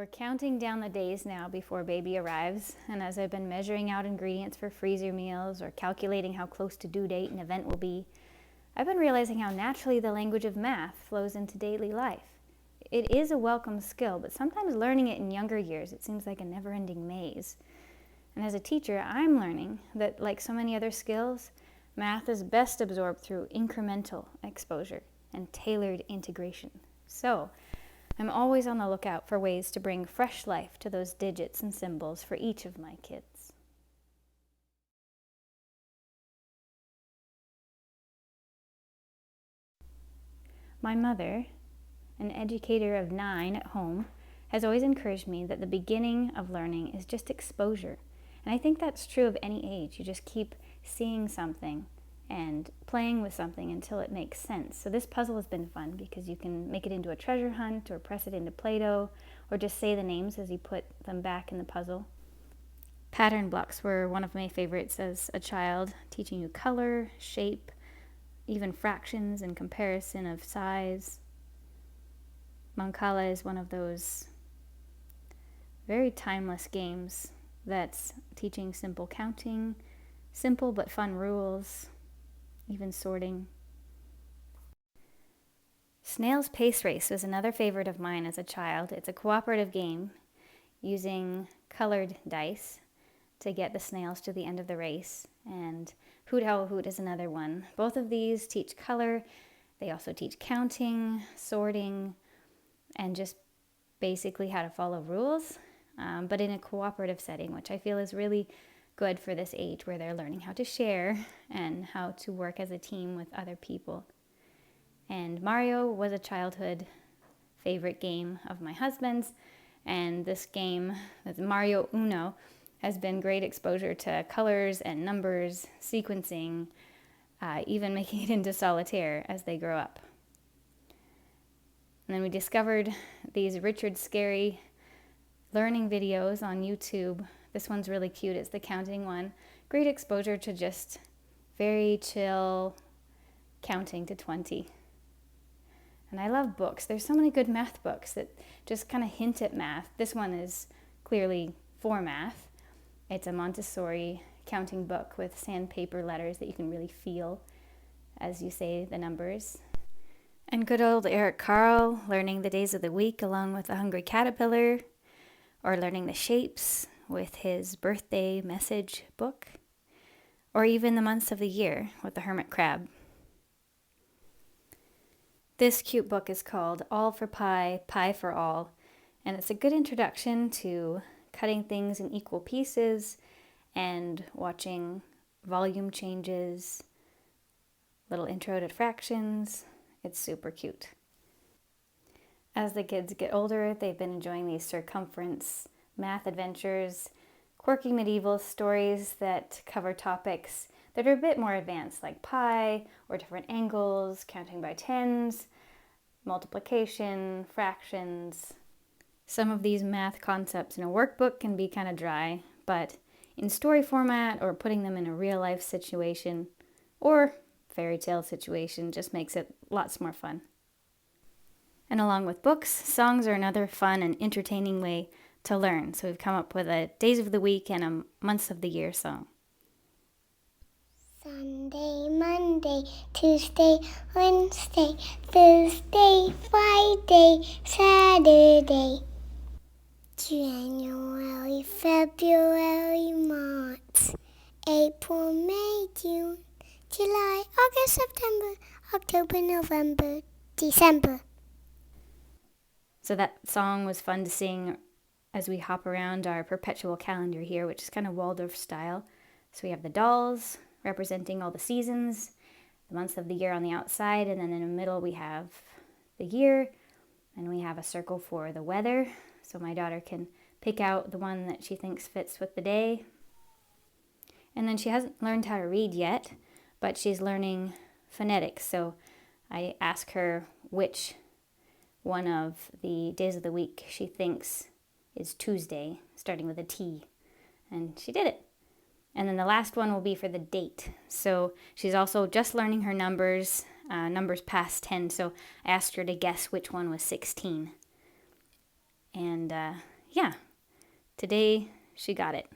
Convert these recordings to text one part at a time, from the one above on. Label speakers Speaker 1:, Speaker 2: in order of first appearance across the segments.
Speaker 1: We're counting down the days now before baby arrives, and as I've been measuring out ingredients for freezer meals or calculating how close to due date an event will be, I've been realizing how naturally the language of math flows into daily life. It is a welcome skill, but sometimes learning it in younger years, it seems like a never-ending maze. And as a teacher, I'm learning that, like so many other skills, math is best absorbed through incremental exposure and tailored integration. So, I'm always on the lookout for ways to bring fresh life to those digits and symbols for each of my kids. My mother, an educator of 9 at home, has always encouraged me that the beginning of learning is just exposure. And I think that's true of any age. You just keep seeing something and playing with something until it makes sense. So this puzzle has been fun because you can make it into a treasure hunt or press it into Play-Doh or just say the names as you put them back in the puzzle. Pattern blocks were one of my favorites as a child, teaching you color, shape, even fractions and comparison of size. Mancala is one of those very timeless games that's teaching simple counting, simple but fun rules, even sorting. Snail's Pace Race was another favorite of mine as a child. It's a cooperative game using colored dice to get the snails to the end of the race. And Hoot Owl Hoot is another one. Both of these teach color. They also teach counting, sorting, and just basically how to follow rules, but in a cooperative setting, which I feel is really good for this age where they're learning how to share and how to work as a team with other people. And Mario was a childhood favorite game of my husband's, and this game, Mario Uno, has been great exposure to colors and numbers, sequencing, even making it into solitaire as they grow up. And then we discovered these Richard Scarry learning videos on YouTube. This one's really cute. It's the counting one. Great exposure to just very chill counting to 20. And I love books. There's so many good math books that just kind of hint at math. This one is clearly for math. It's a Montessori counting book with sandpaper letters that you can really feel as you say the numbers. And good old Eric Carle, learning the days of the week along with the Hungry Caterpillar, or learning the shapes with his birthday message book, or even the months of the year with the Hermit Crab. This cute book is called All for Pie, Pie for All, and it's a good introduction to cutting things in equal pieces and watching volume changes, little intro to fractions. It's super cute. As the kids get older, they've been enjoying these circumference math adventures, quirky medieval stories that cover topics that are a bit more advanced, like pi or different angles, counting by tens, multiplication, fractions. Some of these math concepts in a workbook can be kind of dry, but in story format or putting them in a real life situation or fairy tale situation just makes it lots more fun. And along with books, songs are another fun and entertaining way to learn. So we've come up with a days of the week and a months of the year song.
Speaker 2: Sunday, Monday, Tuesday, Wednesday, Thursday, Friday, Saturday. January, February, March, April, May, June, July, August, September, October, November, December.
Speaker 1: So that song was fun to sing as we hop around our perpetual calendar here, which is kind of Waldorf style. So we have the dolls representing all the seasons, the months of the year on the outside, and then in the middle we have the year, and we have a circle for the weather, so my daughter can pick out the one that she thinks fits with the day. And then she hasn't learned how to read yet, but she's learning phonetics, so I ask her which one of the days of the week she thinks is Tuesday, starting with a T, and she did it. And then the last one will be for the date. So she's also just learning her numbers, numbers past 10. So I asked her to guess which one was 16. And yeah, today she got it.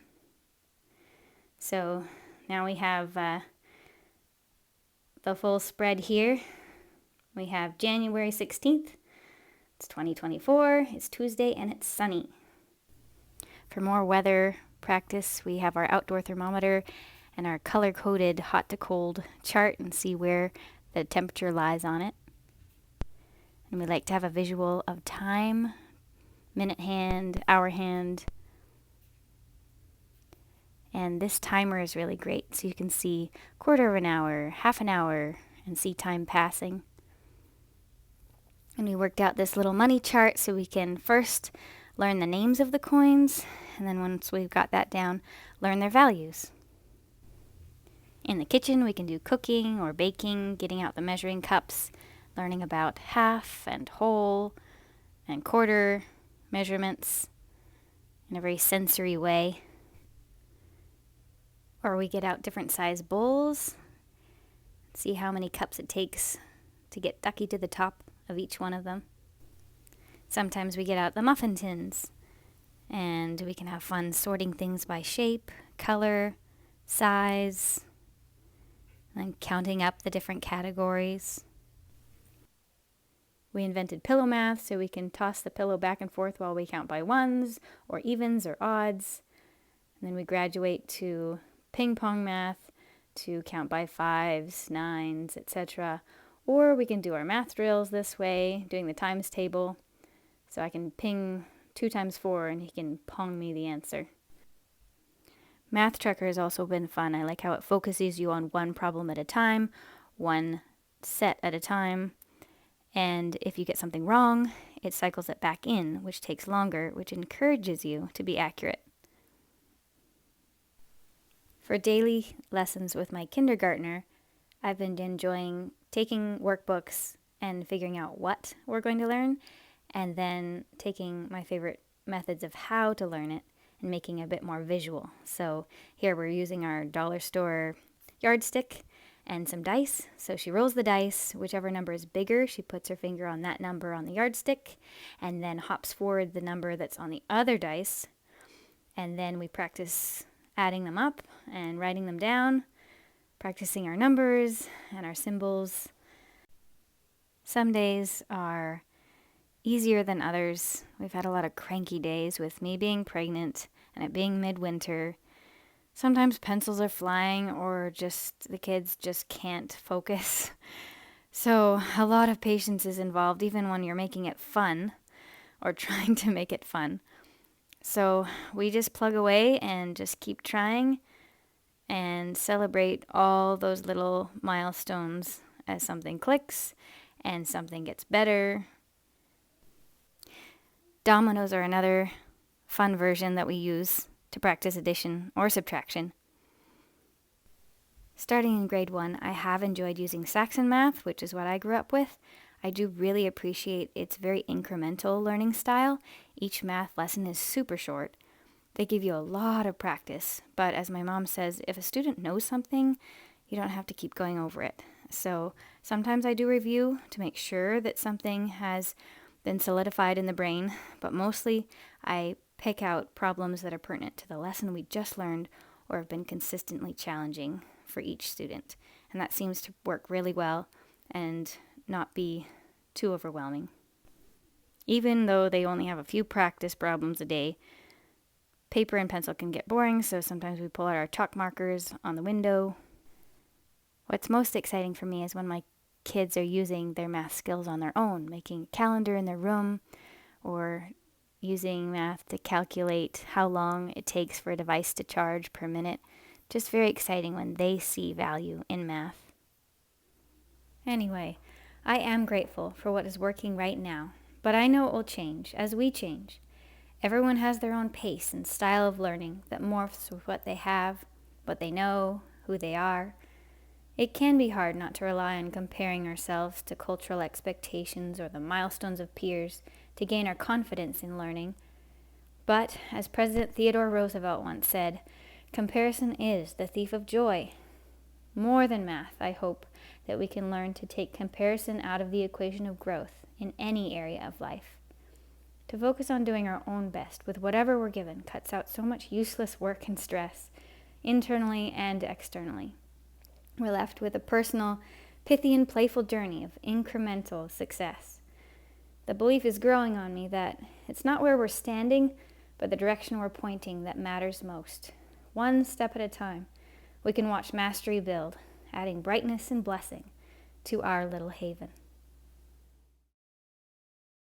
Speaker 1: So now we have the full spread here. We have January 16th. It's 2024. It's Tuesday and it's sunny. For more weather practice, we have our outdoor thermometer and our color-coded hot to cold chart and see where the temperature lies on it. And we like to have a visual of time, minute hand, hour hand. And this timer is really great, so you can see quarter of an hour, half an hour, and see time passing. And we worked out this little money chart so we can first learn the names of the coins, and then once we've got that down, learn their values. In the kitchen, we can do cooking or baking, getting out the measuring cups, learning about half and whole and quarter measurements in a very sensory way. Or we get out different size bowls, see how many cups it takes to get ducky to the top of each one of them. Sometimes we get out the muffin tins, and we can have fun sorting things by shape, color, size, and counting up the different categories. We invented pillow math so we can toss the pillow back and forth while we count by ones, or evens, or odds. And then we graduate to ping pong math to count by fives, nines, etc. Or we can do our math drills this way, doing the times table. So I can ping 2 times 4 and he can pong me the answer. Math Tracker has also been fun. I like how it focuses you on one problem at a time, one set at a time. And if you get something wrong, it cycles it back in, which takes longer, which encourages you to be accurate. For daily lessons with my kindergartner, I've been enjoying taking workbooks and figuring out what we're going to learn, and then taking my favorite methods of how to learn it and making it a bit more visual. So here we're using our dollar store yardstick and some dice. So she rolls the dice, whichever number is bigger, she puts her finger on that number on the yardstick and then hops forward the number that's on the other dice. And then we practice adding them up and writing them down, practicing our numbers and our symbols. Some days are easier than others. We've had a lot of cranky days with me being pregnant and it being midwinter. Sometimes pencils are flying or just the kids just can't focus. So a lot of patience is involved even when you're making it fun or trying to make it fun. So we just plug away and just keep trying and celebrate all those little milestones as something clicks and something gets better. Dominoes are another fun version that we use to practice addition or subtraction. Starting in grade 1, I have enjoyed using Saxon math, which is what I grew up with. I do really appreciate its very incremental learning style. Each math lesson is super short. They give you a lot of practice, but as my mom says, if a student knows something, you don't have to keep going over it. So sometimes I do review to make sure that something has been solidified in the brain, but mostly I pick out problems that are pertinent to the lesson we just learned or have been consistently challenging for each student. And that seems to work really well and not be too overwhelming. Even though they only have a few practice problems a day, paper and pencil can get boring, so sometimes we pull out our chalk markers on the window. What's most exciting for me is when my kids are using their math skills on their own, making a calendar in their room or using math to calculate how long it takes for a device to charge per minute. Just very exciting when they see value in math. Anyway, I am grateful for what is working right now, but I know it will change as we change. Everyone has their own pace and style of learning that morphs with what they have, what they know, who they are. It can be hard not to rely on comparing ourselves to cultural expectations or the milestones of peers to gain our confidence in learning. But, as President Theodore Roosevelt once said, comparison is the thief of joy. More than math, I hope that we can learn to take comparison out of the equation of growth in any area of life. To focus on doing our own best with whatever we're given cuts out so much useless work and stress, internally and externally. We're left with a personal, pithy and playful journey of incremental success. The belief is growing on me that it's not where we're standing, but the direction we're pointing that matters most. One step at a time, we can watch mastery build, adding brightness and blessing to our little haven.